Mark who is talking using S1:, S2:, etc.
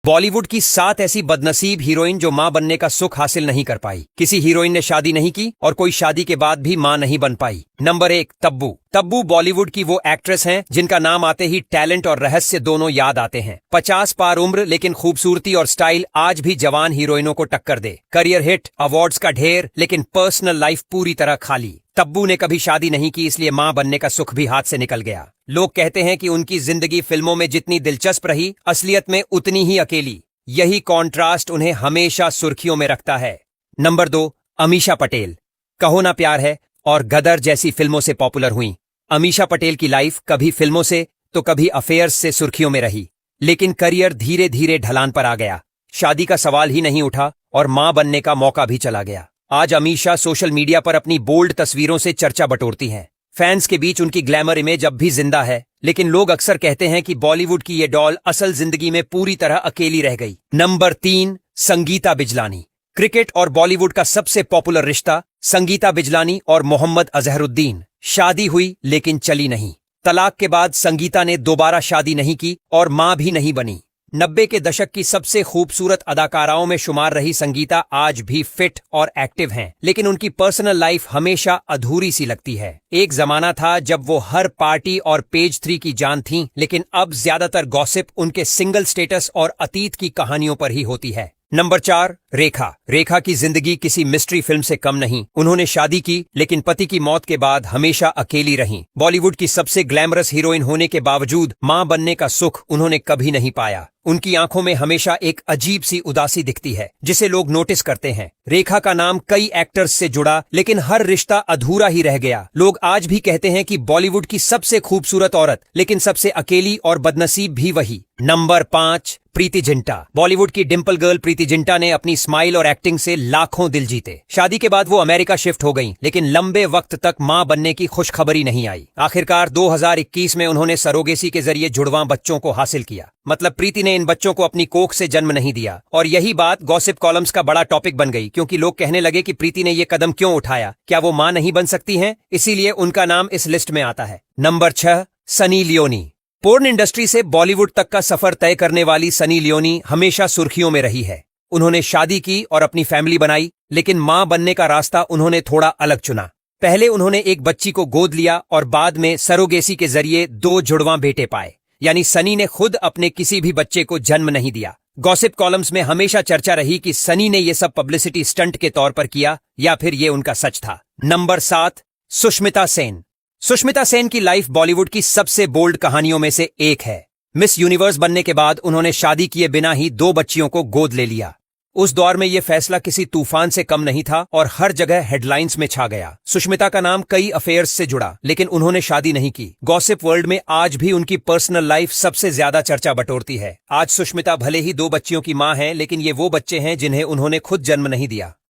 S1: बॉलीवुड की 7 ऐसी बदनसीब हीरोइन जो मां बनने का सुख हासिल नहीं कर पाई। किसी हीरोइन ने शादी नहीं की और कोई शादी के बाद भी मां नहीं बन पाई। नंबर 1, तब्बू। तब्बू बॉलीवुड की वो एक्ट्रेस हैं जिनका नाम आते ही टैलेंट और रहस्य दोनों याद आते हैं। 50 पार उम्र लेकिन खूबसूरती और स्टाइल आज भी जवान हीरोइनों को टक्कर दे। करियर हिट, अवार्ड्स का ढेर, लेकिन पर्सनल लाइफ पूरी तरह खाली। तब्बू ने कभी शादी नहीं की, इसलिए मां बनने का सुख भी हाथ से निकल गया। लोग कहते हैं कि उनकी जिंदगी फिल्मों में जितनी दिलचस्प रही, असलियत में उतनी ही अकेली। यही कॉन्ट्रास्ट उन्हें हमेशा सुर्खियों में रखता है। नंबर 2, अमीषा पटेल। कहो ना प्यार है और गदर जैसी फिल्मों से पॉपुलर हुई। अमीषा पटेल की लाइफ कभी फिल्मों से तो कभी अफेयर्स से सुर्खियों में रही, लेकिन करियर धीरे धीरे ढलान पर आ गया। शादी का सवाल ही नहीं उठा और मां बनने का मौका भी चला गया। आज अमीषा सोशल मीडिया पर अपनी बोल्ड तस्वीरों से चर्चा बटोरती हैं। फैंस के बीच उनकी ग्लैमर इमेज अब भी जिंदा है, लेकिन लोग अक्सर कहते हैं कि बॉलीवुड की ये डॉल असल जिंदगी में पूरी तरह अकेली रह गई। नंबर 3, संगीता बिजलानी। क्रिकेट और बॉलीवुड का सबसे पॉपुलर रिश्ता संगीता बिजलानी और मोहम्मद अजहरुद्दीन। शादी हुई लेकिन चली नहीं। तलाक के बाद संगीता ने दोबारा शादी नहीं की और मां भी नहीं बनी। 90 के दशक की सबसे खूबसूरत अदाकाराओं में शुमार रही संगीता आज भी फिट और एक्टिव हैं, लेकिन उनकी पर्सनल लाइफ हमेशा अधूरी सी लगती है। एक जमाना था जब वो हर पार्टी और पेज 3 की जान थीं, लेकिन अब ज्यादातर गॉसिप उनके सिंगल स्टेटस और अतीत की कहानियों पर ही होती है। नंबर 4, रेखा। रेखा की जिंदगी किसी मिस्ट्री फिल्म से कम नहीं। उन्होंने शादी की, लेकिन पति की मौत के बाद हमेशा अकेली रहीं। बॉलीवुड की सबसे ग्लैमरस हीरोइन होने के बावजूद मां बनने का सुख उन्होंने कभी नहीं पाया। उनकी आंखों में हमेशा एक अजीब सी उदासी दिखती है, जिसे लोग नोटिस करते हैं। रेखा का नाम कई एक्टर्स से जुड़ा, लेकिन हर रिश्ता अधूरा ही रह गया। लोग आज भी कहते हैं कि बॉलीवुड की सबसे खूबसूरत औरत, लेकिन सबसे अकेली और बदनसीब भी वही। नंबर 5, प्रीति जिंटा। बॉलीवुड की डिंपल गर्ल प्रीति जिंटा ने अपनी स्माइल और एक्टिंग से लाखों दिल जीते। शादी के बाद वो अमेरिका शिफ्ट हो गईं, लेकिन लंबे वक्त तक मां बनने की खुशखबरी नहीं आई। आखिरकार 2021 में उन्होंने सरोगेसी के जरिए जुड़वां बच्चों को हासिल किया। मतलब प्रीति ने इन बच्चों को अपनी कोख से जन्म नहीं दिया, और यही बात गॉसिप कॉलम्स का बड़ा टॉपिक बन गई, क्योंकि लोग कहने लगे कि प्रीति ने ये कदम क्यों उठाया, क्या वो मां नहीं बन सकती हैं? इसीलिए उनका नाम इस लिस्ट में आता है। Number 6, Sunny Leone. Porn industry से बॉलीवुड तक का सफर तय करने वाली सनी लियोनी हमेशा सुर्खियों में रही है। उन्होंने शादी की और अपनी फैमिली बनाई, लेकिन मां बनने का रास्ता उन्होंने थोड़ा अलग चुना। पहले उन्होंने एक बच्ची को गोद लिया और बाद में सरोगेसी के जरिए 2 जुड़वां बेटे पाए। यानी सनी ने खुद अपने किसी भी बच्चे को जन्म नहीं दिया। गॉसिप कॉलम्स में हमेशा चर्चा रही कि सनी ने ये सब पब्लिसिटी स्टंट के तौर पर किया, या फिर ये उनका सच था। नंबर 7, सुष्मिता सेन। सुष्मिता सेन की लाइफ बॉलीवुड की सबसे बोल्ड कहानियों में से एक है। मिस यूनिवर्स बनने के बाद उन्होंने शादी किए बिना ही 2 बच्चियों को गोद ले लिया। उस दौर में यह फैसला किसी तूफान से कम नहीं था और हर जगह हेडलाइंस में छा गया। सुष्मिता का नाम कई अफेयर्स से जुड़ा, लेकिन उन्होंने शादी नहीं की। गॉसिप वर्ल्ड में आज भी उनकी पर्सनल लाइफ सबसे ज्यादा चर्चा बटोरती है। आज सुष्मिता भले ही 2 बच्चियों की मां हैं, लेकिन ये वो बच्चे हैं जिन्हें उन्होंने खुद जन्म नहीं दिया।